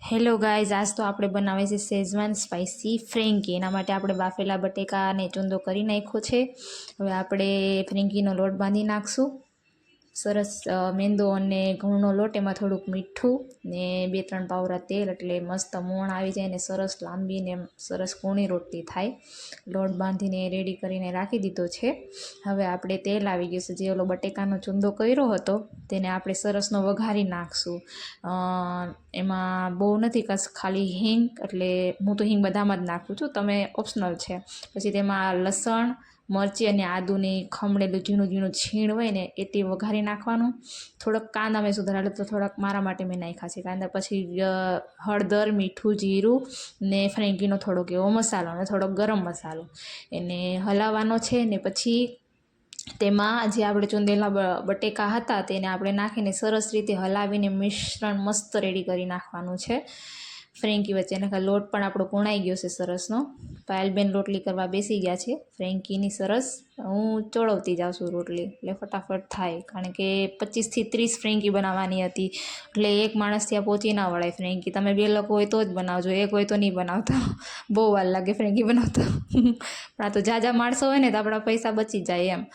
Hello guys, આજ તો આપણે બનાવે છે શેઝવાન સ્પાઇસી ફ્રેન્કી. એના માટે આપણે બાફેલા બટેકાને ચૂંદો કરી નાખ્યો છે. હવે આપણે ફ્રેન્કીનો લોટ બાંધી નાખશું. સરસ મેંદો અને ઘઉંનો લોટ, એમાં થોડુંક મીઠું ને 2-3 પાવરા તેલ, એટલે મસ્ત મોણ આવી જાય ને સરસ લાંબી ને સરસ કૂણી રોટલી થાય. લોટ બાંધીને રેડી કરીને રાખી દીધો છે. હવે આપણે તેલ આવી ગયું છે, જે ઓલો બટેકાનો ચૂંદો કર્યો હતો તેને આપણે સરસનો વઘારી નાખશું. એમાં બહુ નથી, ખાલી હિંગ, એટલે હું તો હિંગ બધામાં જ નાખું છું, તમે ઓપ્શનલ છે. પછી તેમાં લસણ, મરચી અને આદુની ખમણેલું ઝીણું ઝીણું છીણ હોય ને એ તે વઘારી નાખવાનું. થોડોક કાંદા મેં સુધારેલા, તો થોડાક મારા માટે મેં નાખ્યા છે કાંદા. પછી હળદર, મીઠું, જીરું ને ફ્રેન્કીનો થોડોક એવો મસાલો અને થોડોક ગરમ મસાલો એને હલાવવાનો છે. ને પછી તેમાં જે આપણે ચૂંદેલા બટેકા હતા તેને આપણે નાખીને સરસ રીતે હલાવીને મિશ્રણ મસ્ત રેડી કરી નાખવાનું છે ફ્રેન્કી વચ્ચે. અને લોટ પણ આપણો પૂણાઈ ગયો છે સરસનો. પાયલબેન રોટલી કરવા બેસી ગયા છે ફ્રેન્કીની. સરસ હું ચોળવતી જાઉં છું રોટલી, એટલે ફટાફટ થાય, કારણ કે 25 થી 30 ફ્રેન્કી બનાવવાની હતી, એટલે એક માણસ ત્યાં પહોંચી ના વળાય ફ્રેન્કી. તમે 2 લોકો હોય તો જ બનાવજો, એક હોય તો નહીં બનાવતા, બહુ વાર લાગે ફ્રેન્કી બનાવતા. પણ આ તો જાજા માણસો હોય ને તો આપણા પૈસા બચી જાય એમ.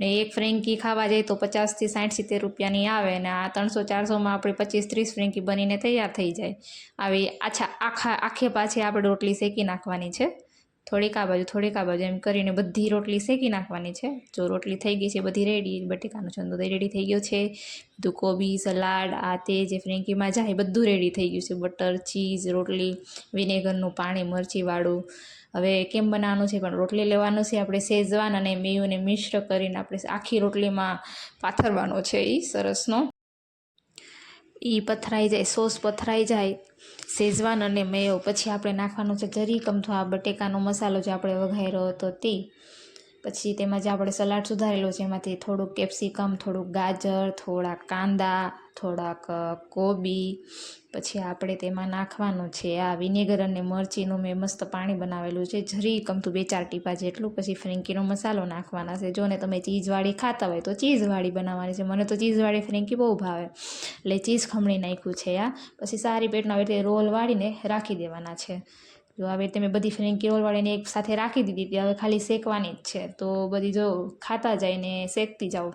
ને એક ફ્રેન્કી ખાવા જાય તો 50 થી 60-70 રૂપિયાની આવે, ને આ 300-400માં આપણે 25-30 ફ્રેન્કી બનીને તૈયાર થઈ જાય. આવી આખે પાછી આપણે રોટલી શેકી નાખવાની છે. થોડીક આ બાજુ એમ કરીને બધી રોટલી શેકી નાખવાની છે. જો રોટલી થઈ ગઈ છે બધી રેડી, બટેકાનો ચૂંદો રેડી થઈ ગયો છે, બધું કોબી, સલાડ, આ તે જે ફ્રેન્કીમાં જાય બધું રેડી થઈ ગયું છે. બટર, ચીઝ, રોટલી, વિનેગરનું પાણી મરચીવાળું. હવે કેમ બનાવવાનું છે, પણ રોટલી લેવાનું છે આપણે શેઝવાન અને મેયોને મિશ્ર કરીને આપણે આખી રોટલીમાં પાથરવાનો છે. એ સરસનો પથરાઈ જાય, સોસ પથરાઈ જાય શેઝવાન અને મેયો, પછી આપણે નાખવાનું છે જરીક અમથો આ બટેકાનો મસાલો જે આપણે વઘાર્યો હતો તે. પછી તેમાં જે આપણે સલાડ સુધારેલો છે એમાંથી થોડુંક કેપ્સિકમ, થોડુંક ગાજર, થોડાક કાંદા, થોડાક કોબી. પછી આપણે તેમાં નાખવાનું છે આ વિનેગર અને મરચીનું મેં મસ્ત પાણી બનાવેલું છે, જરીક અમથું 2-4 ટીપા જેટલું. પછી ફ્રેન્કીનો મસાલો નાખવાના છે. જો ને તમે ચીઝવાળી ખાતા હોય તો ચીઝવાળી બનાવવાની છે, મને તો ચીઝવાળી ફ્રેન્કી બહુ ભાવે, એટલે ચીઝ ખમણી નાખ્યું છે આ. પછી સારી પેટના રીતે રોલ વાળીને રાખી દેવાના છે. જો આવી રીતે મેં બધી ફ્રેન્કી રોલ વાળીને એક સાથે રાખી દીધી હતી, હવે ખાલી શેકવાની જ છે. તો બધી જો ખાતા જાય ને શેકતી જાઓ.